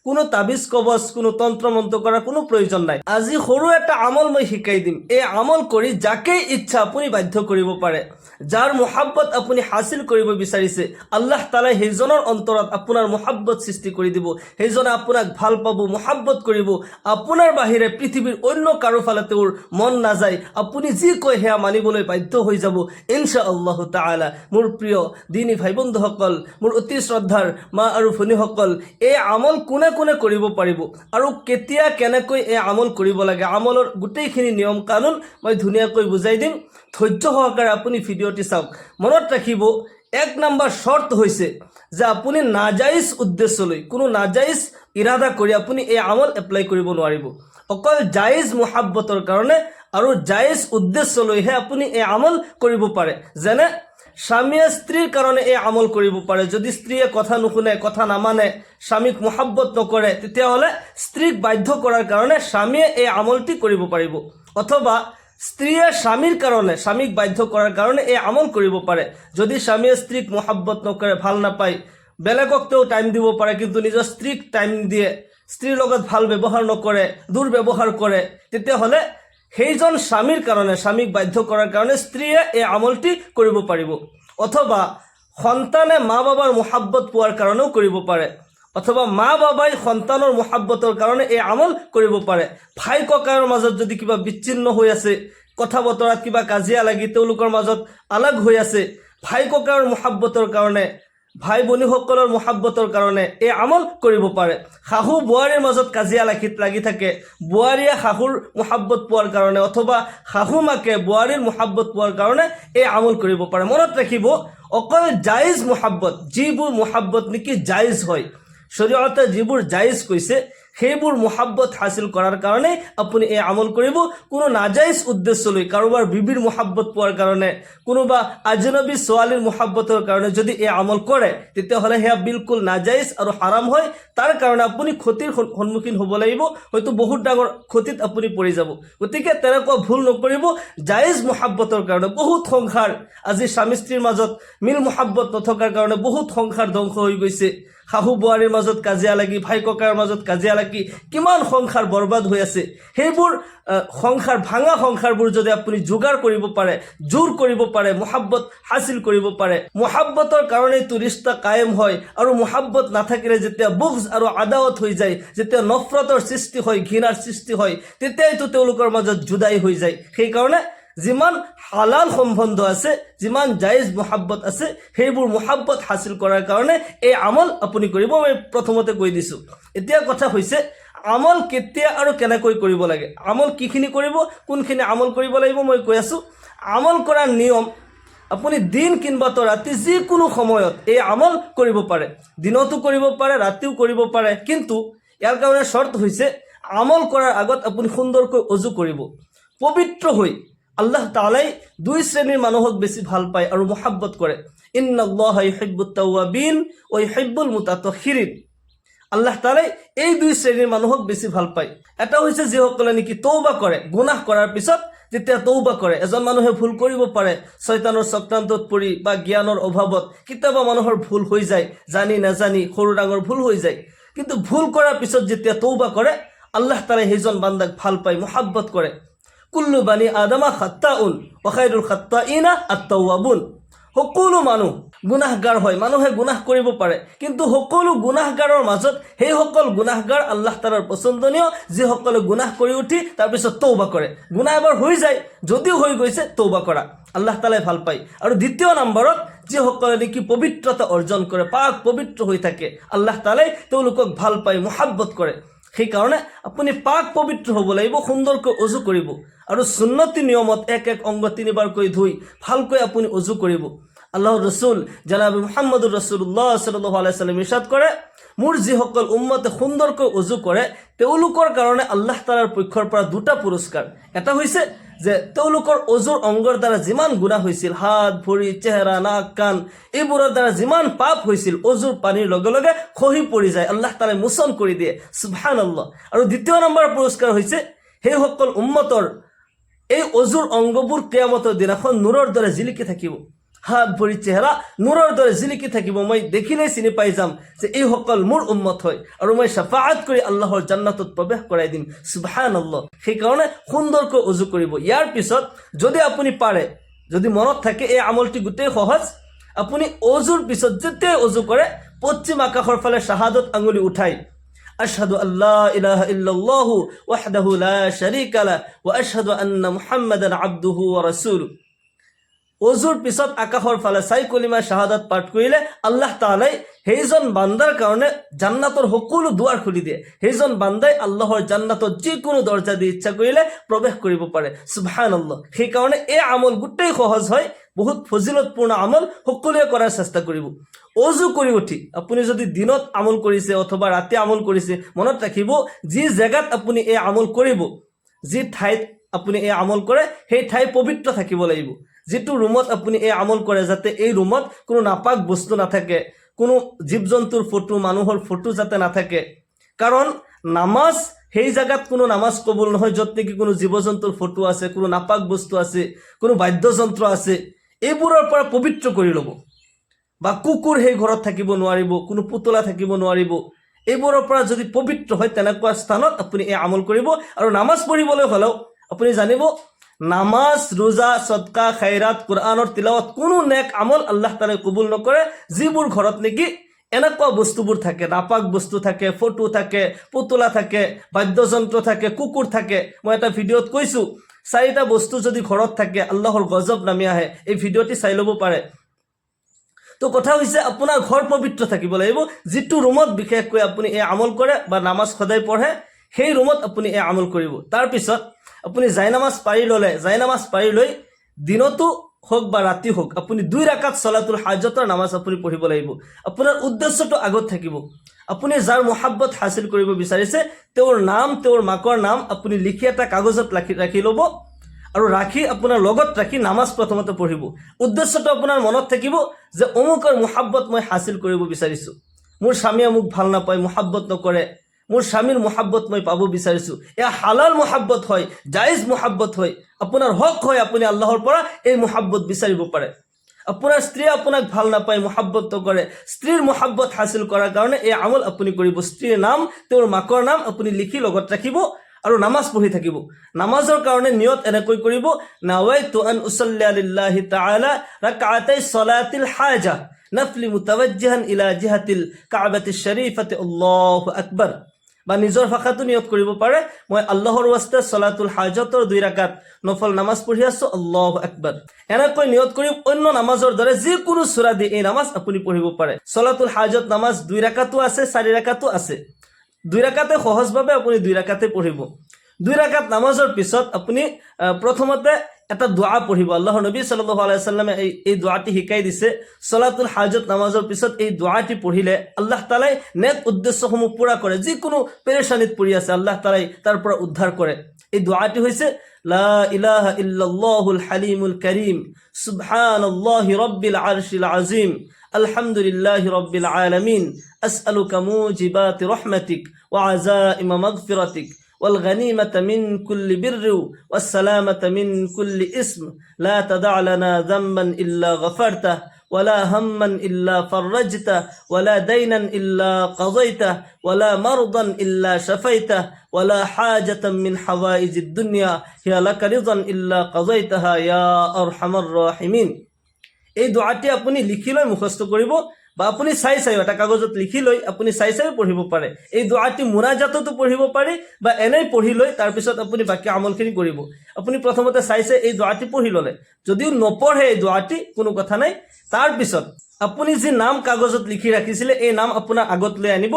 কোনো তাবিজ কবচ কোনো তন্ত্ৰ মন্ত্ৰ কৰাৰ কোনো প্ৰয়োজন নাই। আজি সৰু এটা আমল মই শিকাই দিম। এই আমল কৰি যাকে ইচ্ছা আপুনি বাধ্য কৰিব পাৰে। যাৰ মোহাব্বত আপুনি হাসিল কৰিব বিচাৰিছে আল্লাহ তাআলাই সেইজনৰ অন্তৰত আপোনাৰ মোহাব্বত সৃষ্টি কৰি দিব। সেইজনে আপোনাক ভাল পাব, মোহাব্বত কৰিব। আপোনাৰ বাহিৰে পৃথিৱীৰ অন্য কাৰো ফালে তেওঁৰ মন নাযায়। আপুনি যি কয় সেয়া মানিবলৈ বাধ্য হৈ যাব ইনশাআল্লাহ তাআলা। মোৰ প্ৰিয় দিনী ভাই বন্ধুসকল, মোৰ অতি শ্ৰদ্ধাৰ মা আৰু ভনীসকল, এই আমল কোনে কোনে কৰিব পাৰিব আৰু কেতিয়া কেনেকৈ এই আমল কৰিব লাগে, আমলৰ গোটেইখিনি নিয়ম কানুন মই ধুনীয়াকৈ বুজাই দিম। ধৈৰ্য সহকাৰে আপুনি ভিডিঅ'টি চাওক। মনত ৰাখিব, 1 নম্বৰ শৰ্ত হৈছে যে আপুনি নাজাইজ উদ্দেশ্যলৈ, কোনো নাজাইজ ইৰাদা কৰি আপুনি এই আমল এপ্লাই কৰিব নোৱাৰিব। অকল জায়েজ মোহাব্বতৰ কাৰণে আৰু জায়েজ উদ্দেশ্যলৈহে আপুনি এই আমল কৰিব পাৰে। যেনে স্বামীয়ে স্ত্ৰীৰ কাৰণে এই আমল কৰিব পাৰে। যদি স্ত্ৰীয়ে কথা নুশুনে, কথা নামানে, স্বামীক মোহাব্বত নকৰে, তেতিয়াহ'লে স্ত্ৰীক বাধ্য কৰাৰ কাৰণে স্বামীয়ে এই আমলটি কৰিব পাৰিব। অথবা স্ত্ৰীয়ে স্বামীৰ কাৰণে, স্বামীক বাধ্য কৰাৰ কাৰণে এই আমল কৰিব পাৰে। যদি স্বামীয়ে স্ত্ৰীক মোহাব্বত নকৰে, ভাল নাপায়, বেলেগক তেওঁ টাইম দিব পাৰে কিন্তু নিজৰ স্ত্ৰীক টাইম নিদিয়ে, স্ত্ৰীৰ লগত ভাল ব্যৱহাৰ নকৰে, দুৰ্ব্যৱহাৰ কৰে, তেতিয়াহ'লে সেইজন স্বামীৰ কাৰণে, স্বামীক বাধ্য কৰাৰ কাৰণে স্ত্ৰীয়ে এই আমলটি কৰিব পাৰিব। অথবা সন্তানে মা বাবাৰ মোহাব্বত পোৱাৰ কাৰণেও কৰিব পাৰে। অথবা মা বাবাই সন্তানৰ মোহাব্বতৰ কাৰণে এই আমল কৰিব পাৰে। ভাই ককাইৰ মাজত যদি কিবা বিচ্ছিন্ন হৈ আছে, কথা বতৰাত কিবা কাজিয়া লাগি তেওঁলোকৰ মাজত আলাগ হৈ আছে, ভাই ককাইৰ মোহাব্বতৰ কাৰণে, ভাই ভনীসকলৰ মোহাব্বতৰ কাৰণে এই আমল কৰিব পাৰে। শাহু বোৱাৰীৰ মাজত কাজিয়া লাগি থাকে, বোৱাৰীয়ে শাহুৰ মোহাব্বত পোৱাৰ কাৰণে অথবা শাহু মাকে বোৱাৰীৰ মোহাব্বত পোৱাৰ কাৰণে এই আমল কৰিব পাৰে। মনত ৰাখিব, অকল জায়েজ মোহাব্বত, যিবোৰ মোহাব্বত নেকি জায়েজ হয়, শৰীয়তে যিবোৰ জায়েজ কৈছে সেইবোৰ মোহাব্বত হাসিল কৰাৰ কাৰণে আপুনি এই আমল কৰিব। কোনো নাজাইজ উদ্দেশ্যলৈ, কাৰোবাৰ বিবিৰ মোহাব্বত পোৱাৰ কাৰণে, কোনোবা আজনবী ছোৱালীৰ মোহাব্বতৰ কাৰণে যদি এই আমল কৰে, তেতিয়াহ'লে সেয়া বিলকুল নাজাইজ আৰু হাৰাম হয়। তাৰ কাৰণে আপুনি ক্ষতিৰ সন্মুখীন হ'ব লাগিব, হয়তো বহুত ডাঙৰ ক্ষতিত আপুনি পৰি যাব। গতিকে তেনেকুৱা ভুল নকৰিব। জায়েজ মোহাব্বতৰ কাৰণে বহুত সংসাৰ, আজি স্বামী স্ত্ৰীৰ মাজত মিল মোহাব্বত নথকাৰ কাৰণে বহুত সংসাৰ ধ্বংস হৈ গৈছে। শাহু বোৱাৰীৰ মাজত কাজিয়া লাগি, ভাই ককাইৰ মাজত কাজিয়া লাগি কিমান সংসাৰ বৰবাদ হৈ আছে। সেইবোৰ সংসাৰ, ভাঙা সংসাৰবোৰ যদি আপুনি যোগাৰ কৰিব পাৰে, জোৰ কৰিব পাৰে, মোহাব্বত হাসিল কৰিব পাৰে, মোহাব্বতৰ কাৰণেইতো ৰিষ্টা কায়েম হয়। আৰু মোহাব্বত নাথাকিলে যেতিয়া বুগজ আৰু আদাৱত হৈ যায়, যেতিয়া নফৰতৰ সৃষ্টি হয়, ঘৃণাৰ সৃষ্টি হয়, তেতিয়াইতো তেওঁলোকৰ মাজত জুদাই হৈ যায়। সেইকাৰণে যিমান হালাল সম্বন্ধ আছে, যিমান জায়েজ মোহাব্বত আছে, সেইবোৰ মোহাব্বত হাসিল কৰাৰ কাৰণে এই আমল আপুনি কৰিব। মই প্ৰথমতে কৈ দিছোঁ। এতিয়া কথা হৈছে আমল কেতিয়া আৰু কেনেকৈ কৰিব লাগে, আমল কিখিনি কৰিব, কোনখিনি আমল কৰিব লাগিব মই কৈ আছোঁ। আমল কৰাৰ নিয়ম, আপুনি দিন কিংবা ৰাতি যিকোনো সময়ত এই আমল কৰিব পাৰে। দিনতো কৰিব পাৰে, ৰাতিও কৰিব পাৰে। কিন্তু ইয়াৰ কাৰণে শৰ্ত হৈছে আমল কৰাৰ আগত আপুনি সুন্দৰকৈ অজু কৰিব, পবিত্ৰ হৈ। আল্লাহ তাআলাই 2 শ্ৰেণীৰ মানুহক বেছি ভাল পায় আৰু মোহাব্বত কৰে। ইন্নাল্লাহা ইউহিব্বুত তাওয়াবিন ওয়া ইউহিব্বুল মুতাতাহহিৰিন। আল্লাহ তাআলাই এই 2 শ্ৰেণীৰ মানুহক বেছি ভাল পায়। এটা হৈছে যিসকলে নেকি তওবা কৰে, গুনাহ কৰাৰ পিছত যেতিয়া তওবা কৰে। এজন মানুহে ভুল কৰিব পাৰে, শয়তানৰ চক্ৰান্তত পৰি বা জ্ঞানৰ অভাৱত কেতিয়াবা মানুহৰ ভুল হৈ যায়, জানি নাজানি সৰু ডাঙৰ ভুল হৈ যায়। কিন্তু ভুল কৰাৰ পিছত যেতিয়া তওবা কৰে, আল্লাহ তাআলাই সেইজন বান্দাক ভাল পায়, মোহাব্বত কৰে। কুল্লু বানি আদামা খাত্তাউন ওয়া খায়ৰুল খাত্তাইনা আত-তাওয়াবুন। সকলো মানুহ গুনাহগাৰ হয়, মানুহে গুনাহ কৰিব পাৰে। কিন্তু সকলো গুনাহগাৰৰ মাজত সেইসকল গুনাহগাৰ আল্লাহ তাআলাৰ পছন্দনীয়, যিসকলে গুনাহ কৰি উঠি তাৰপিছত তওবা কৰে। গুনাহ এবাৰ হৈ যায়, যদিও হৈ গৈছে, তওবা কৰা আল্লাহ তাআলাই ভাল পায়। আৰু দ্বিতীয় নম্বৰত যিসকলে নেকি পবিত্ৰতা অৰ্জন কৰে, পাক পবিত্ৰ হৈ থাকে, আল্লাহ তাআলাই তেওঁলোকক ভাল পায়, মোহাব্বত কৰে। সেইকাৰণে আপুনি পাক পবিত্ৰ হ'ব লাগিব, সুন্দৰকৈ অজু কৰিব আৰু সুন্নতি নিয়মত এক অংগ 3 বাৰকৈ ধুই ভালকৈ আপুনি অজু কৰিব। আল্লাহৰ ৰাসূল জনাব মুহাম্মদুৰ ৰাসূলুল্লাহ সাল্লাল্লাহু আলাইহি ওয়াসাল্লাম ইৰশাদ কৰে, মোৰ যিসকল উম্মতে সুন্দৰকৈ অজু কৰে তেওঁলোকৰ কাৰণে আল্লাহ তাআলাৰ পক্ষৰ পৰা 2টা পুৰস্কাৰ। এটা হৈছে যে তেওঁলোকৰ অজুৰ অংগৰ দ্বাৰা যিমান গুনাহ হৈছিল, হাত ভৰি চেহাৰা নাক কাণ এইবোৰৰ দ্বাৰা যিমান পাপ হৈছিল, অজুৰ পানীৰ লগে লগে খহি পৰি যায়, আল্লাহ তাআলাই মোচন কৰি দিয়ে। সুবহানাল্লাহ। আৰু দ্বিতীয় নম্বৰ পুৰস্কাৰ হৈছে সেইসকল উম্মতৰ এই অজুৰ অংগবোৰ কিয়ামতৰ দিনাখন নূৰৰ দৰে জিলিকি থাকিব। হাত ভৰি চেহেৰা নূৰৰ দৰে জিলিকি থাকিব। মই দেখিলেই চিনি পাই যাম যে এইসকল মোৰ উম্মত হয় আৰু মই শ্বাফাআত কৰি আল্লাহৰ জান্নাতত প্ৰৱেশ কৰাই দিম। সুবহানাল্লাহ। সেইকাৰণে সুন্দৰকৈ অজু কৰিব। ইয়াৰ পিছত যদি আপুনি পাৰে, যদি মনত থাকে, এই আমলটি গোটেই সহজ। আপুনি অজুৰ পিছত যেতিয়াই অজু কৰে পশ্চিম আকাশৰ ফালে শাহাদত আঙুলি উঠাই আশহাদু আল্লা ইলাহা ইল্লাল্লাহু ওয়াহদাহু লা শাৰীকা লাহু ওয়া আশহাদু আন্না মুহাম্মাদান আবদুহু ওয়া ৰাসূলুহু। অজুৰ পিছত আকাশৰ ফালে চাই কলিমা শাহাদাত পাঠ কৰিলে আল্লাহ তাআলাই সেইজন বান্দাৰ কাৰণে জান্নাতৰ সকলো দুৱাৰ খুলি দিয়ে। সেইজন বান্দাই আল্লাহৰ জান্নাতত যিকোনো দৰজা দি ইচ্ছা কৰিলে প্ৰৱেশ কৰিব পাৰে। সুবহানাল্লাহ। সেইকাৰণে এই আমল গোটেই সহজ হয়, বহুত ফজিলতপূৰ্ণ আমল, সকলোৱে কৰাৰ চেষ্টা কৰিব। অজু কৰি উঠি আপুনি যদি দিনত আমল কৰিছে অথবা ৰাতি আমল কৰিছে, মনত ৰাখিব যি জেগাত আপুনি এই আমল কৰিব, যি ঠাইত আপুনি এই আমল কৰে সেই ঠাই পবিত্ৰ থাকিব লাগিব। যিটো ৰুমত আপুনি এই আমল কৰে যাতে এই ৰুমত কোনো নাপাক বস্তু নাথাকে, কোনো জীৱ জন্তুৰ ফটো, মানুহৰ ফটো যাতে নাথাকে। কাৰণ নামাজ সেই জায়গাত কোনো নামাজ কবুল নহয় য'ত নেকি কোনো জীৱ জন্তুৰ ফটো আছে, কোনো নাপাক বস্তু আছে, কোনো বাদ্যযন্ত্ৰ আছে। এইবোৰৰ পৰা পবিত্ৰ কৰি ল'ব। বা কুকুৰ সেই ঘৰত থাকিব নোৱাৰিব, কোনো পুতলা থাকিব নোৱাৰিব। এইবোৰৰ পৰা যদি পবিত্ৰ হয় তেনেকুৱা স্থানত আপুনি এই আমল কৰিব। আৰু নামাজ পঢ়িবলৈ হ'লেও আপুনি জানিব, নামাজ, ৰোজা, সদকা, খাইৰাত, কোৰআনৰ তিলাওয়াত কোনো নেক আমল আল্লাহ তাআলাই কবুল নকৰে যিবোৰ ঘৰত নেকি এনেকুৱা বস্তুবোৰ থাকে, নাপাক বস্তু থাকে, ফটো থাকে, পুতলা থাকে, বাদ্যযন্ত্ৰ থাকে, কুকুৰ থাকে। মই এটা ভিডিঅ'ত কৈছোঁ 4টা বস্তু যদি ঘৰত থাকে আল্লাহৰ গজব নামি আহে। এই ভিডিঅ'টি চাই ল'ব পাৰে। তো কথা হৈছে আপোনাৰ ঘৰ পবিত্ৰ থাকিব লাগিব। যিটো ৰুমত বিশেষকৈ আপুনি এই আমল কৰে বা নামাজ সদায় পঢ়ে সেই ৰুমত আপুনি এই আমল কৰিব। তাৰপিছত আপুনি জাইনামাজ পাৰি লৈ দিনতো হোক বা ৰাতি হোক আপুনি 2 ৰাকাত সলাতুল হাজতৰ নামাজ আপুনি পঢ়িব লাগিব। আপোনাৰ উদ্দেশ্যটো আগত থাকিব। আপুনি যাৰ মুহাব্বত হাসিল কৰিব বিচাৰিছে তেওঁৰ নাম, তেওঁৰ মাকৰ নাম আপুনি লিখি এটা কাগজত ৰাখি ল'ব আৰু ৰাখি আপোনাৰ লগত ৰাখি নামাজ প্ৰথমতে পঢ়িব। উদ্দেশ্যটো আপোনাৰ মনত থাকিব যে অমুকৰ মুহাব্বত মই হাসিল কৰিব বিচাৰিছোঁ। মোৰ স্বামীয়ে মোক ভাল নাপায়, মুহাব্বত নকৰে, মোৰ স্বামীৰ মুহাব্বত মই পাব বিচাৰিছোঁ। এয়া হালাল মুহাব্বত হয়, জায়েজ মুহাব্বত হয়, আপোনাৰ হক হয়। আপুনি আল্লাহৰ পৰা এই মুহাব্বত বিচাৰিব পাৰে। আপোনাৰ স্ত্ৰী আপোনাক ভাল নাপায়, মুহাব্বত নকৰে, স্ত্ৰীৰ মুহাব্বত হাসিল কৰাৰ কাৰণে এই আমল আপুনি কৰিব। স্ত্ৰীৰ নাম, তেওঁৰ মাকৰ নাম আপুনি লিখি লগত ৰাখিব আৰু নামাজ পঢ়ি থাকিব। নামাজৰ কাৰণে নিয়ত এনেকৈ কৰিব, নাৱাইতু আন উছল্লি লিল্লাহি তাআলা রাকাতাই সলাতিল হাজা নফলি মুতাওয়াজ্জিহান ইলা জিহাতিল কাবাতিশ শরীফাতি আল্লাহু আকবার। বা নিজৰ ভাষাটো নিয়ত কৰিব পাৰে, মই আল্লাহৰ ওয়াস্তে সলাতুল হাজতৰ 2 ৰাকাত নফল নামাজ পঢ়ি আছো, আল্লাহু আকবাৰ। এনেকৈ নিয়ত কৰি অন্য নামাজৰ দৰে যিকোনো সূৰা দি এই নামাজ আপুনি পঢ়িব পাৰে। সলাতুল হাজত নামাজ 2 ৰাকাতো আছে, 4 ৰাকাতো আছে। 2 ৰাকাতে সহজভাৱে আপুনি 2 ৰাকাতে পঢ়িব। 2 ৰাকাত নামাজৰ পিছত আপুনি প্ৰথমতে এটা দোয়া পঢ়িব। আল্লাহৰ নবী সাল্লাল্লাহু আলাইহি ওয়াসাল্লামে এই দোয়াটি শিকাই দিছে। সলাতুল হাজত নামাজৰ পিছত এই দোয়াটি পঢ়িলে আল্লাহ তাআলাই নেক উদ্দেশ্যসমূহ পুৰা কৰে। যিকোনো পেৰেশানিত পৰি আছে আল্লাহ তাআলাই তাৰ পৰা উদ্ধাৰ কৰে। এই দোয়াটি হৈছে লা ইলাহা ইল্লাল্লাহুল হালিমুল কারীম সুবহানাল্লাহি রাব্বিল আরশিল আযীম আলহামদুলিল্লাহি রাব্বিল আলামিন আসআলুকা মুজিবাতি রাহমাতিক ওয়া আযাইমা মাগফিরাতিক والغنيمة من كل بر والسلامة من كل اسم لا تدع لنا ذنبا إلا غفرته ولا هما إلا فرجته ولا دينا إلا قضيته ولا مرضا إلا شفيته ولا حاجة من حوائج الدنيا هي لك رضا إلا قضيتها يا أرحم الراحمين। এই দোয়াটি আপুনি লিখি লৈ মুখস্থ কৰিব বা আপুনি চাই এটা কাগজত লিখি লৈ আপুনি চাই পঢ়িব পাৰে। এই দোয়াটি মুনাজাততো পঢ়িব পাৰি বা এনেই পঢ়ি লৈ তাৰপিছত আপুনি বাকি আমলখিনি কৰিব। আপুনি প্ৰথমতে চাই এই দোয়াটি পঢ়ি ল'লে, যদিও নপঢ়ে এই দোয়াটি কোনো কথা নাই। তাৰপিছত আপুনি যি নাম কাগজত লিখি ৰাখিছিলে এই নাম আপোনাৰ আগত লৈ আনিব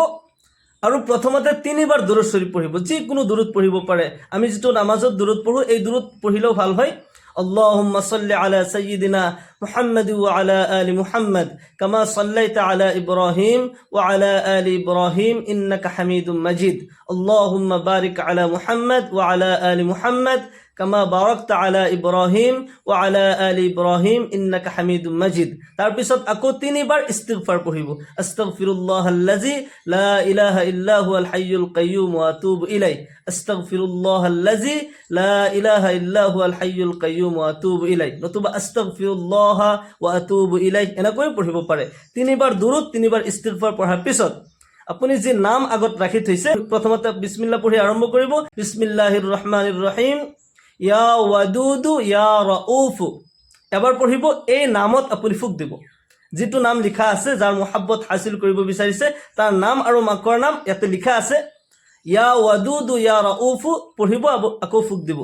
আৰু প্ৰথমতে 3 বাৰ দুৰুদ শৰীফ পঢ়িব। যিকোনো দুৰুদ পঢ়িব পাৰে। আমি যেটো নামাজত দুৰুদ পঢ়ো এই দুৰুদ পঢ়িলেও ভাল হয়। اللهم صل على سيدنا محمد وعلى آل محمد كما صليت على إبراهيم وعلى آل إبراهيم إنك حميد مجيد اللهم بارك على محمد وعلى آل محمد كما باركت على إبراهيم وعلى آل إبراهيم إنك حميد مجيد। তাৰপিছত আকৌ 3 বাৰ ইস্তিগফাৰ পঢ়িব। আস্তাগফিরুল্লাহাল্লাযী লা ইলাহা ইল্লা হুয়াল হাইয়ুল কাইয়্যুম ওয়া আতুবু ইলাইহি আস্তাগফিরুল্লাহাল্লাযী লা ইলাহা ইল্লা হুয়াল হাইয়ুল কাইয়্যুম ওয়া আতুবু ইলাইহি। নতুবা আস্তাগফিরুল্লাহ আস্তাগফিৰুল্লাহ ওয়া আতুবু ইলাইহি এনেকৈ পঢ়িব পাৰে। 3 বাৰ দুৰুদ 3 বাৰ ইস্তিগফাৰ পঢ়াৰ পিছত আপুনি যি নাম আগত ৰাখি থৈছে প্ৰথমতে বিসমিল্লাহ পঢ়ি আৰম্ভ কৰিব। বিসমিল্লাহিৰ ৰহমানিৰ ৰহিম ইয়া ৱাদুদু ইয়া ৰাউফু এবাৰ পঢ়িব। এই নামত আপুনি ফুক দিব, যিটো নাম লিখা আছে, যাৰ মুহাব্বত হাসিল কৰিব বিচাৰিছে তাৰ নাম আৰু মাকৰ নাম ইয়াতে লিখা আছে। ইয়া ৱাদুদু ইয়া ৰাউফু পঢ়িব, আকৌ ফুক দিব।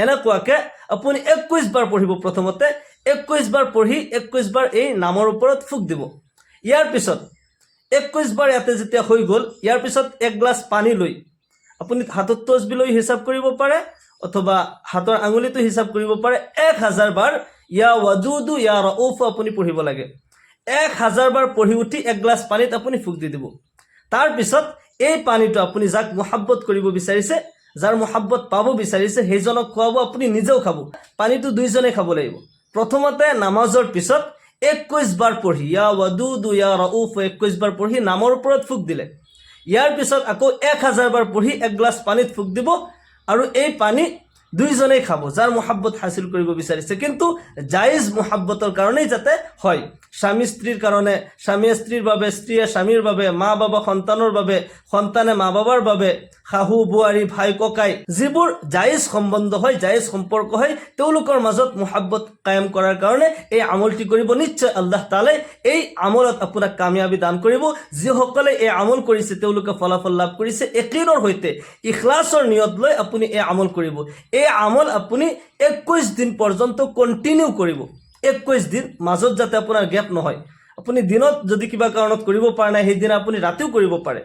এনেকুৱাকে আপুনি 21 বাৰ পঢ়িব। প্ৰথমতে 21 বাৰ পঢ়ি 21 বাৰ এই নামৰ ওপৰত ফুক দিব। ইয়াৰ পিছত 21 বাৰ ইয়াতে যেতিয়া হৈ গ'ল, ইয়াৰ পিছত 1 গ্লাছ পানী লৈ আপুনি হাতত তসবিহ লৈ হিচাপ কৰিব পাৰে অথবা হাতৰ আঙুলিটো হিচাপ কৰিব পাৰে। 1000 বাৰ ইয়া ৱাদুদু ইয়া ৰাউফু আপুনি পঢ়িব লাগে। 1000 বাৰ পঢ়ি উঠি 1 গ্লাছ পানীত আপুনি ফুক দি দিব। তাৰপিছত এই পানীটো আপুনি যাক মুহাব্বত কৰিব বিচাৰিছে, যাৰ মুহাব্বত পাব বিচাৰিছে, সেইজনক খুৱাব, আপুনি নিজেও খাব। পানীটো দুইজনে খাব লাগিব। প্ৰথমতে নামাজৰ পিছত 21 বাৰ পঢ়ি ইয়া ৱাদুদু ইয়া ৰাউফু 21 বাৰ পঢ়ি নামৰ ওপৰত ফুক দিলে। ইয়াৰ পিছত আকৌ 1000 বাৰ পঢ়ি 1 গ্লাছ পানীত ফুক দিব আৰু এই পানী দুইজনেই খাব, যাৰ মুহাব্বত হাসিল কৰিব বিচাৰিছে। কিন্তু জায়েজ মুহাব্বতৰ কাৰণেই যাতে হয়। স্বামী স্ত্ৰীৰ কাৰণে, স্বামীয়ে স্ত্ৰীৰ বাবে, স্ত্ৰীয়ে স্বামীৰ বাবে, মা বাবা সন্তানৰ বাবে, সন্তানে মা বাবাৰ বাবে, শাহু বোৱাৰী ভাই ককাই, যিবোৰ জায়েজ সম্বন্ধ হয়, জায়েজ সম্পৰ্ক হয়, তেওঁলোকৰ মাজত মুহাব্বত কায়েম কৰাৰ কাৰণে এই আমলটি কৰিব। নিশ্চয় আল্লাহ তাআলাই এই আমলত আপোনাক কামিয়াবি দান কৰিব। যিসকলে এই আমল কৰিছে তেওঁলোকে ফলাফল লাভ কৰিছে। ইয়াকিনৰ সৈতে ইখলাছৰ নিয়ত লৈ আপুনি এই আমল কৰিব। এই আমল আপুনি 21 দিন পৰ্যন্ত কন্টিনিউ কৰিব। 21 দিন, মাজত যাতে আপোনাৰ গেপ নহয়। আপুনি দিনত যদি কিবা কাৰণত কৰিব পৰা নাই, সেইদিনা আপুনি ৰাতিও কৰিব পাৰে,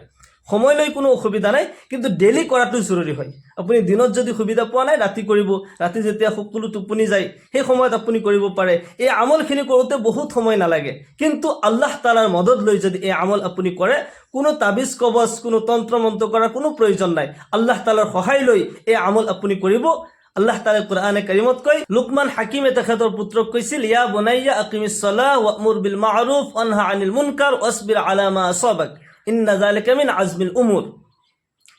সময় লৈ কোনো অসুবিধা নাই, কিন্তু ডেইলি কৰাটো জৰুৰী হয়। আপুনি দিনত যদি সুবিধা পোৱা নাই, ৰাতি কৰিব। ৰাতি যেতিয়া সকলো টোপনি যায় সেই সময়ত আপুনি কৰিব পাৰে। এই আমলখিনি কৰোঁতে বহুত সময় নালাগে, কিন্তু আল্লাহ তাআলাৰ মদত লৈ যদি এই আমল আপুনি কৰে, কোনো তাবিজ কবচ, কোনো তন্ত্ৰ মন্ত্ৰ কৰাৰ কোনো প্ৰয়োজন নাই। আল্লাহ তাআলাৰ সহায় লৈ এই আমল আপুনি কৰিব। আল্লাহ তাআলা কোৰআনে কাৰিমত কয়, লুকমান হাকিমে তেখেতৰ পুত্ৰক কৈছিল, ইয়া বুনাইয়া আকিমিস সালাহ ওয়া'মুর বিল মা'রুফ ওয়ানহা আনিল মুনকার ওয়াসবির আলা মা আসাবাক ইন্না যালিকা মিন আজমিল উমুর।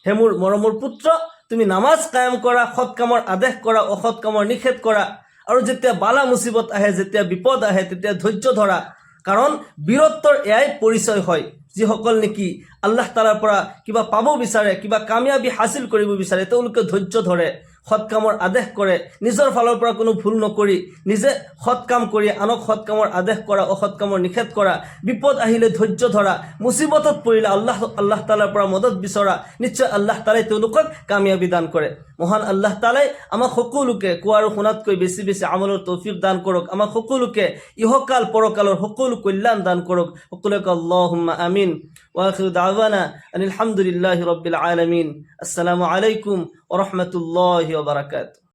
হে মোৰ মৰমৰ পুত্ৰ, তুমি নামাজ কায়েম কৰা, সৎ কামৰ আদেশ কৰা, অসৎ কামৰ নিষেধ কৰা, আৰু যেতিয়া বালা মুসিবত আহে, যেতিয়া বিপদ আহে, তেতিয়া ধৈৰ্য ধৰা। কাৰণ বীৰত্বৰ এয়াই পৰিচয় হয়। যিসকল নেকি আল্লাহ তাআলাৰ পৰা কিবা পাব বিচাৰে, কিবা কামিয়াবি হাসিল কৰিব বিচাৰে, তেওঁলোকে ধৈৰ্য ধৰে, সৎ কামৰ আদেশ কৰে, নিজৰ ফালৰ পৰা কোনো ভুল নকৰি নিজে সৎ কাম কৰি আনক সৎ কামৰ আদেশ কৰা, অসৎ কামৰ নিষেধ কৰা, বিপদ আহিলে ধৈৰ্য ধৰা, মুসিবতত পৰিলে আল্লাহ তাআলাৰ পৰা মদত বিচৰা। নিশ্চয় আল্লাহ তাআলাই তেওঁলোকক কামিয়াবি দান কৰে। মহান আল্লাহ তাআলাই আমাক সকলোকে কোৱা আৰু শুনাতকৈ বেছি বেছি আমলৰ তৌফিক দান কৰক। আমাক সকলোকে ইহকাল পৰকালৰ সকলো কল্যাণ দান কৰক। সকলোকে আল্লাহুম্মা আমিন। ওয়া আখিৰু দাওয়ানা আনিল হামদুলিল্লাহি ৰাব্বিল আলামিন। আসসালামু আলাইকুম ওয়া ৰাহমাতুল্লাহি ওয়া বাৰাকাতুহু।